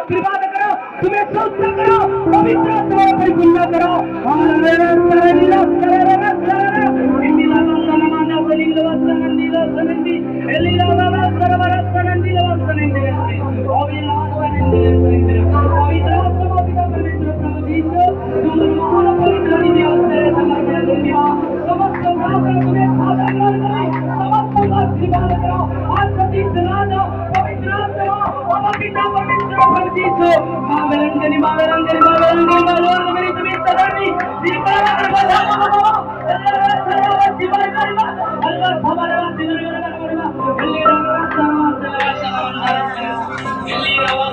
आशीर्वाद करो, तुम्हें स्वस्थ करो, पवित्र आत्मा परिपूर्ण करो। हालेलुया हालेलुया हालेलुया इंदिला वसनमाना बलिंग वसनंदी वसनंदी एलिला वसनवरा वसनंदी वसनंदी ओविला वसनंदी वसनंदी पवित्र आत्मा पवित्र प्रभु जीसु तुम महान पवित्र निवास तेरे समर्पण दुनिया समस्त गांव तुम्हें खादा करो, समस्त आशीर्वाद करो, आज सदी सलाह पवित्र आत्मा पवित्र प्रभु जीसु मावेलंगनी मावेलंगनी मावेलंगनी मावेलंगनी मेरी तुम्हें सदानी दीपा बजा बजा अल्लाह दिवाई करवा अल्लाह हमारा दिलवा करवा एल्ली रवा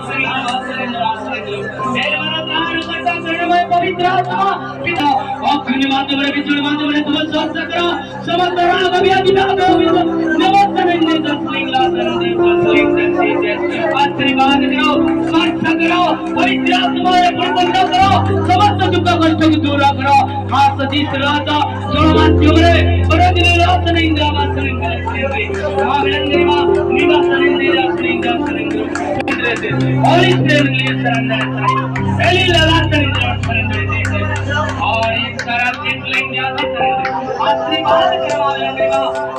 पवित्र आत्मा पिता वाक्य माध्यम बिजुली माध्यम तुम्हें स्वस्थ करो, समस्त राग व्याधि नमस्ते आशीर्वाद करो, स्पर्श करो, पवित्र आत्मा प्रसन्न करो, समस्त दुख कष्ट को दूर करो। खास जिस रात जो माध्यम रे बरदिन रात नहीं वास नहीं निवास नहीं Holy Spirit leads surrender. Eli lala surrender. और इस तरह से लेंगे आशीर्वाद करवाएंगे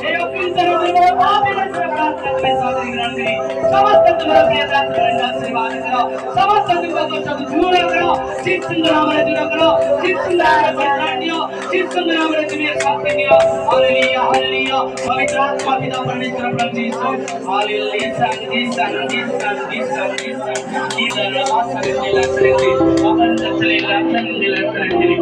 ये अपनी तरफ से आप इस प्रकार से साथी रहेंगे समस्त तुम्हारा प्रियता करेंगे आशीर्वाद करो समस्त दुखों को सब दूर करो चित सुंदर हमारे दूर करो चित सुंदर हमारे दियो चित सुंदर हमारे तुम्हें साथी दियो हालेलुया हालेलुया पवित्र आत्मा पिता परमेश्वर प्रभु यीशु हालेलुया शांति शांति शांति शांति शांति इधर आसन दिला करेंगे अपन चले लासन दिला करेंगे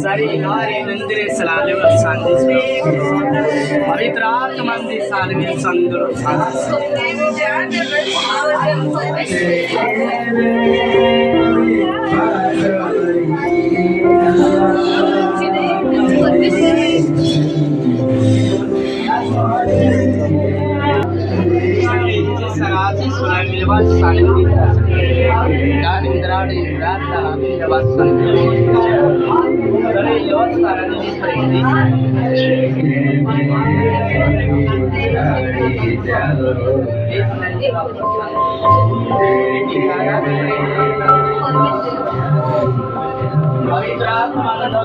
Sari Nandire Salale Sandis Pavitrat Mandi Salve Sandur Sarasi Sulami was Sandi Dan Indradi Rata was Sandi Yos Sarani Sandi Pavitrat Manad